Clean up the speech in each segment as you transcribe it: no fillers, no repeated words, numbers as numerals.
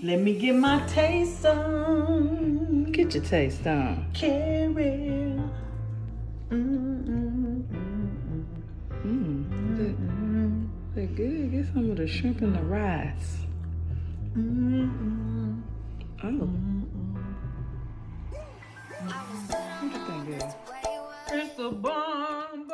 Let me get my taste on. Get your taste on. Carrie. They're good. Get some of the shrimp and the rice. Oh. Look at that girl. It's the bomb.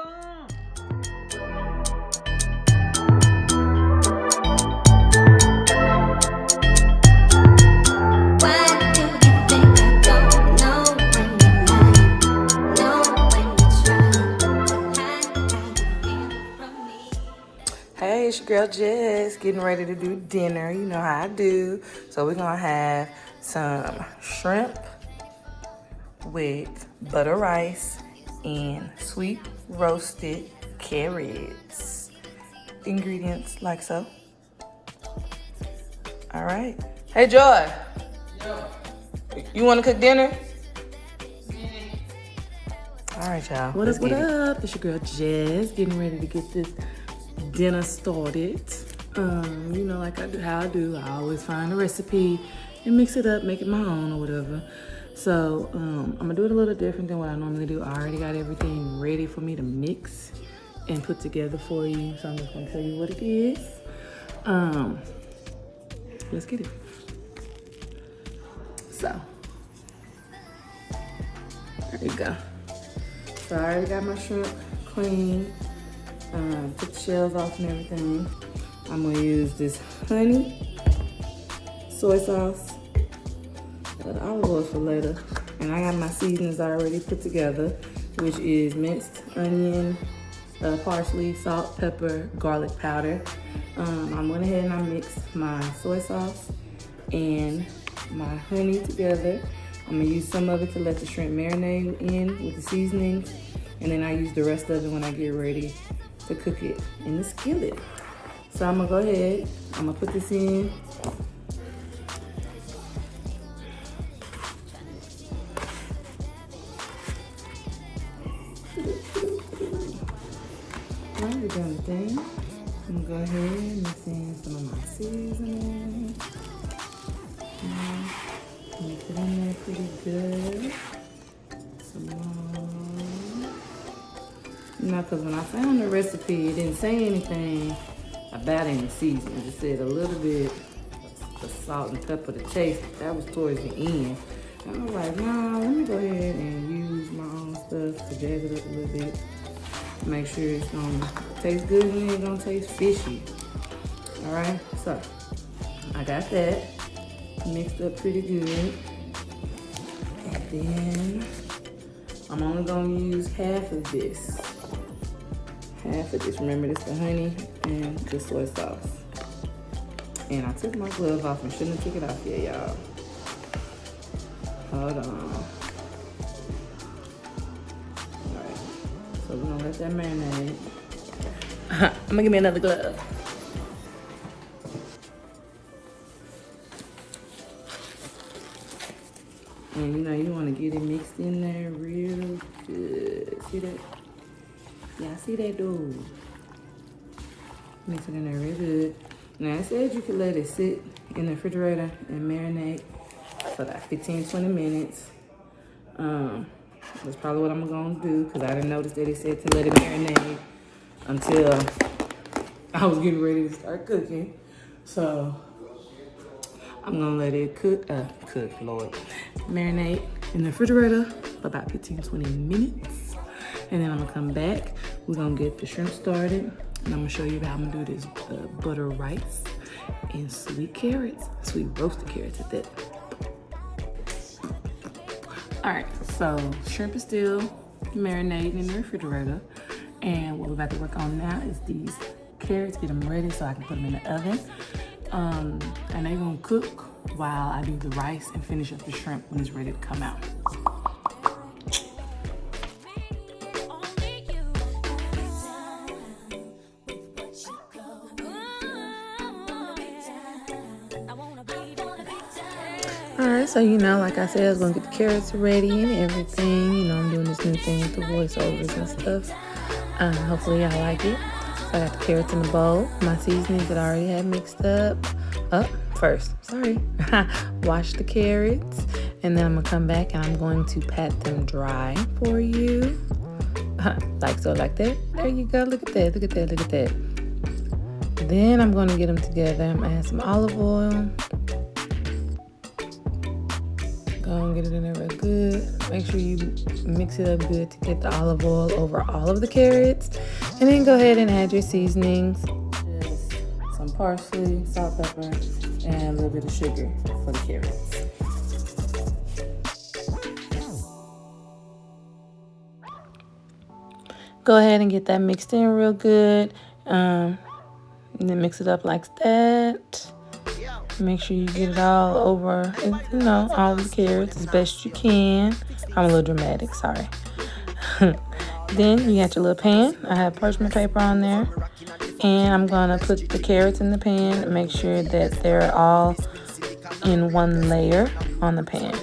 Hey, it's your girl Jess, getting ready to do dinner. You know how I do. So we're gonna have some shrimp with butter rice and sweet roasted carrots. Ingredients like so. All right. Hey, Joy. You wanna cook dinner? All right, y'all. What up? It's your girl Jess, getting ready to get this dinner started. You know, like how I do. I always find a recipe and mix it up, make it my own or whatever. So I'm gonna do it a little different than what I normally do. I already got everything ready for me to mix and put together for you. So I'm just gonna tell you what it is. Let's get it. So there you go. So I already got my shrimp clean. Took the shells off and everything. I'm gonna use this honey, soy sauce, olive oil for later. And I got my seasonings already put together, which is minced onion, parsley, salt, pepper, garlic powder. I went ahead and I mixed my soy sauce and my honey together. I'm gonna use some of it to let the shrimp marinate in with the seasonings. And then I use the rest of it when I get ready to cook it in the skillet. So I'm gonna go ahead, I'm gonna put this in. Alright, we're done with that. I'm gonna go ahead and mix in some of my seasoning. Mix it in there pretty good. Some more. Now, because when I found the recipe, it didn't say anything about any seasoning. It said a little bit of salt and pepper to taste. That was towards the end. And I was like, nah, let me go ahead and use my own stuff to jazz it up a little bit. Make sure it's gonna taste good and it's gonna taste fishy. All right, so I got that mixed up pretty good. And then I'm only gonna use half of this. Remember, this the honey and the soy sauce. And I took my glove off and shouldn't have took it off yet, y'all. Hold on. All right, so we're gonna let that marinate. I'm gonna give me another glove. And you know, you wanna get it mixed in there real good. See that? Yeah, see that, dude? Mix it in there real good. Now, it said you could let it sit in the refrigerator and marinate for like 15-20 minutes. That's probably what I'm gonna do, because I didn't notice that it said to let it marinate until I was getting ready to start cooking. So I'm gonna let it marinate in the refrigerator for about 15-20 minutes. And then I'm gonna come back. We're gonna get the shrimp started. And I'm gonna show you how I'm gonna do this butter rice and sweet carrots, sweet roasted carrots at that. All right, so shrimp is still marinating in the refrigerator. And what we're about to work on now is these carrots, get them ready so I can put them in the oven. And they're gonna cook while I do the rice and finish up the shrimp when it's ready to come out. Alright, so you know, like I said, I was gonna get the carrots ready and everything. You know, I'm doing this new thing with the voiceovers and stuff. Hopefully y'all like it. So I got the carrots in the bowl, my seasonings that I already had mixed up. wash the carrots, and then I'm gonna come back and I'm going to pat them dry for you. Like so, like that. There you go. Look at that. Look at that. Look at that. Then I'm going to get them together. I'm gonna add some olive oil. Go and get it in there real good. Make sure you mix it up good to get the olive oil over all of the carrots. And then go ahead and add your seasonings. Just some parsley, salt, pepper, and a little bit of sugar for the carrots. Go ahead and get that mixed in real good. And then mix it up like that. Make sure you get it all over, all of the carrots as best you can. I'm a little dramatic, sorry. Then you got your little pan. I have parchment paper on there. And I'm gonna put the carrots in the pan and make sure that they're all in one layer on the pan.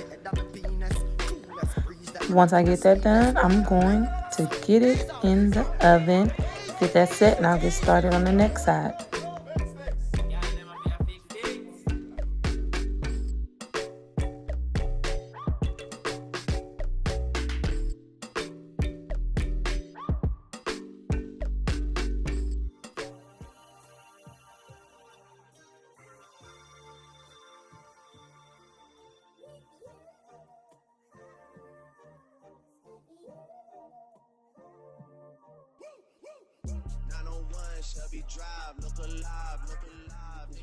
Once I get that done, I'm going to get it in the oven, get that set, and I'll get started on the next side.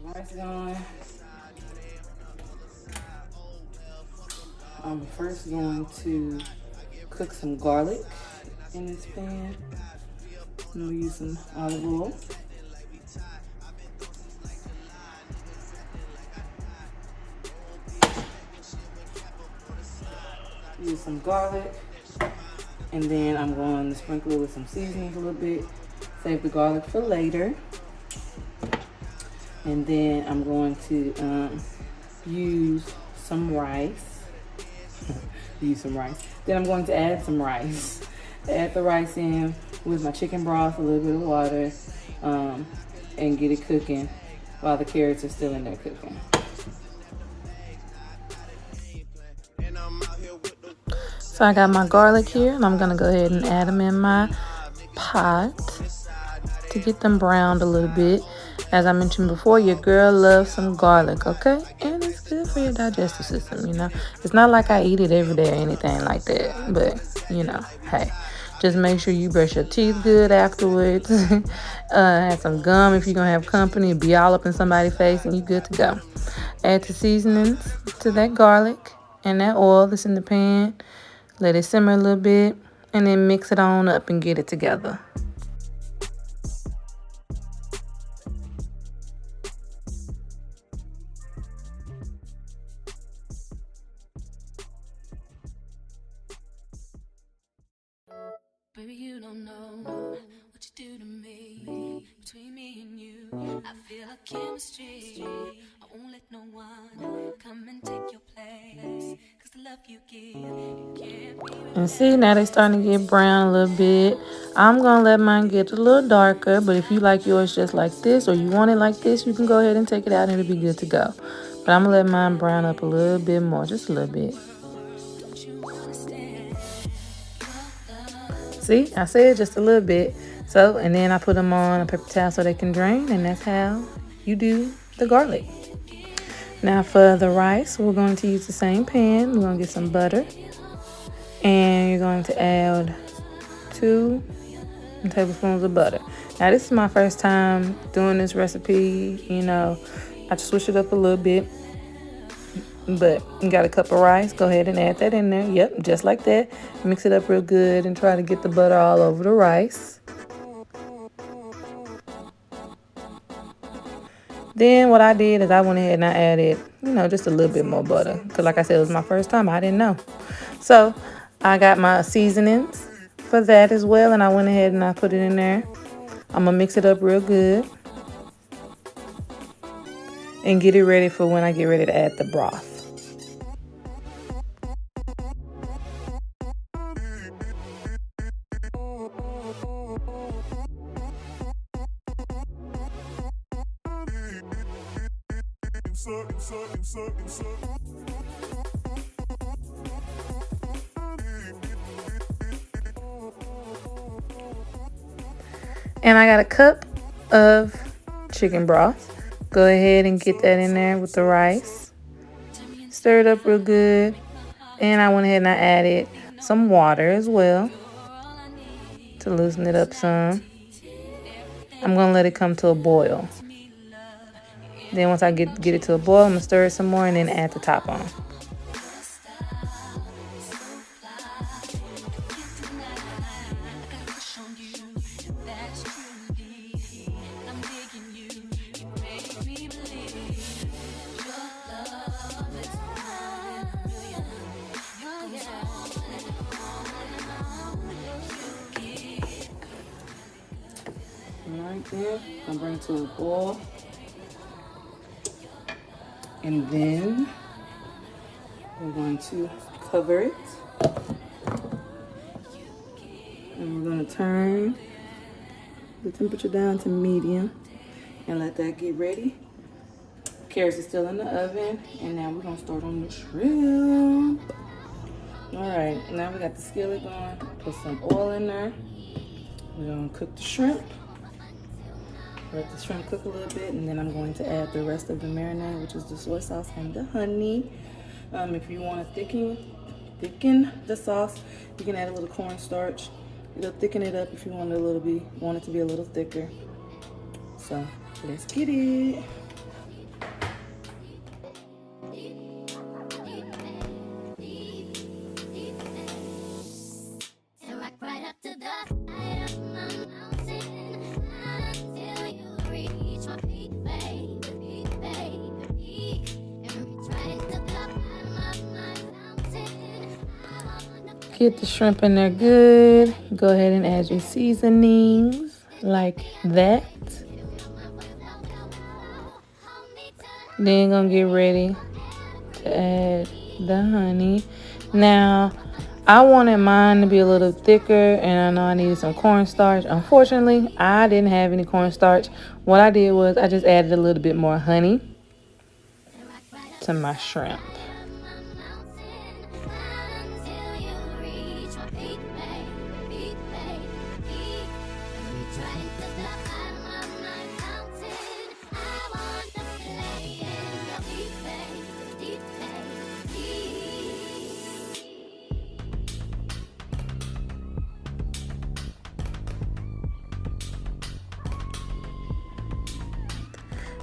Rice going. I'm first going to cook some garlic in this pan. I'm gonna use some olive oil. Use some garlic, and then I'm going to sprinkle it with some seasonings a little bit. Save the garlic for later. And then I'm going to use some rice. Then I'm going to add some rice. Add the rice in with my chicken broth, a little bit of water, and get it cooking while the carrots are still in there cooking. So I got my garlic here, and I'm gonna go ahead and add them in my pot to get them browned a little bit. As I mentioned before, your girl loves some garlic, okay? And it's good for your digestive system, It's not like I eat it every day or anything like that, but, hey. Just make sure you brush your teeth good afterwards. Add some gum if you're going to have company. Be all up in somebody's face and you good to go. Add the seasonings to that garlic and that oil that's in the pan. Let it simmer a little bit. And then mix it on up and get it together. Baby, you don't know what you do to me. Between me and you, I feel a chemistry. I won't let no one come and take your place. Cause the love you give, and see, now they're starting to get brown a little bit. I'm going to let mine get a little darker. But if you like yours just like this, or you want it like this, you can go ahead and take it out and it'll be good to go. But I'm going to let mine brown up a little bit more, just a little bit. See, I said just a little bit. So, and then I put them on a paper towel so they can drain, and that's how you do the garlic. Now for the rice, we're going to use the same pan. We're going to get some butter, and you're going to add 2 tablespoons of butter. Now this is my first time doing this recipe. I just switch it up a little bit. But you got a cup of rice, go ahead and add that in there. Yep, just like that. Mix it up real good and try to get the butter all over the rice. Then what I did is I went ahead and I added, just a little bit more butter. Because like I said, it was my first time. I didn't know. So I got my seasonings for that as well. And I went ahead and I put it in there. I'm going to mix it up real good. And get it ready for when I get ready to add the broth. And I got a cup of chicken broth. Go ahead and get that in there with the rice. Stir it up real good. And I went ahead and I added some water as well to loosen it up some. I'm going to let it come to a boil. Then once I get it to a boil, I'm going to stir it some more and then add the top on. Right there, I'm bring it to a boil, and then we're going to cover it, and we're going to turn the temperature down to medium and let that get ready. Carrots are still in the oven, and now we're going to start on the shrimp. All right, now we got the skillet going. Put some oil in there. We're going to cook the shrimp. Let the shrimp cook a little bit, and then I'm going to add the rest of the marinade, which is the soy sauce and the honey. If you want to thicken the sauce, you can add a little cornstarch. It'll thicken it up if you want it to be a little thicker. So let's get it. Get the shrimp in there good. Go ahead and add your seasonings like that. Then gonna get ready to add the honey. Now, I wanted mine to be a little thicker, and I know I needed some cornstarch. Unfortunately, I didn't have any cornstarch. What I did was I just added a little bit more honey to my shrimp.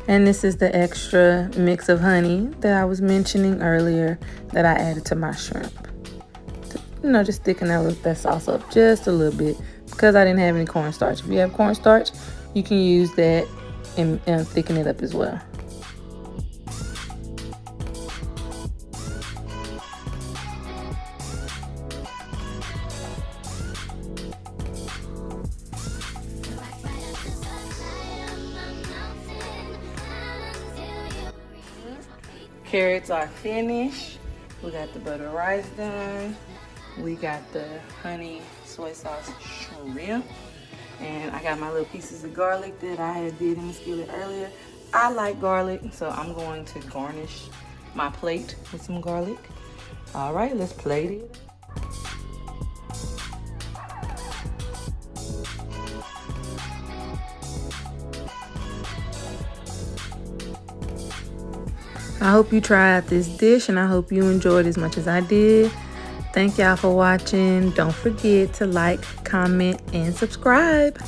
And this is the extra mix of honey that I was mentioning earlier that I added to my shrimp. Just thicken that sauce up just a little bit because I didn't have any cornstarch. If you have cornstarch, you can use that and thicken it up as well. Carrots are finished. We got the butter rice done. We got the honey soy sauce shrimp. And I got my little pieces of garlic that I had did in the skillet earlier. I like garlic, so I'm going to garnish my plate with some garlic. All right, let's plate it. I hope you try out this dish, and I hope you enjoyed as much as I did. Thank y'all for watching. Don't forget to like, comment, and subscribe.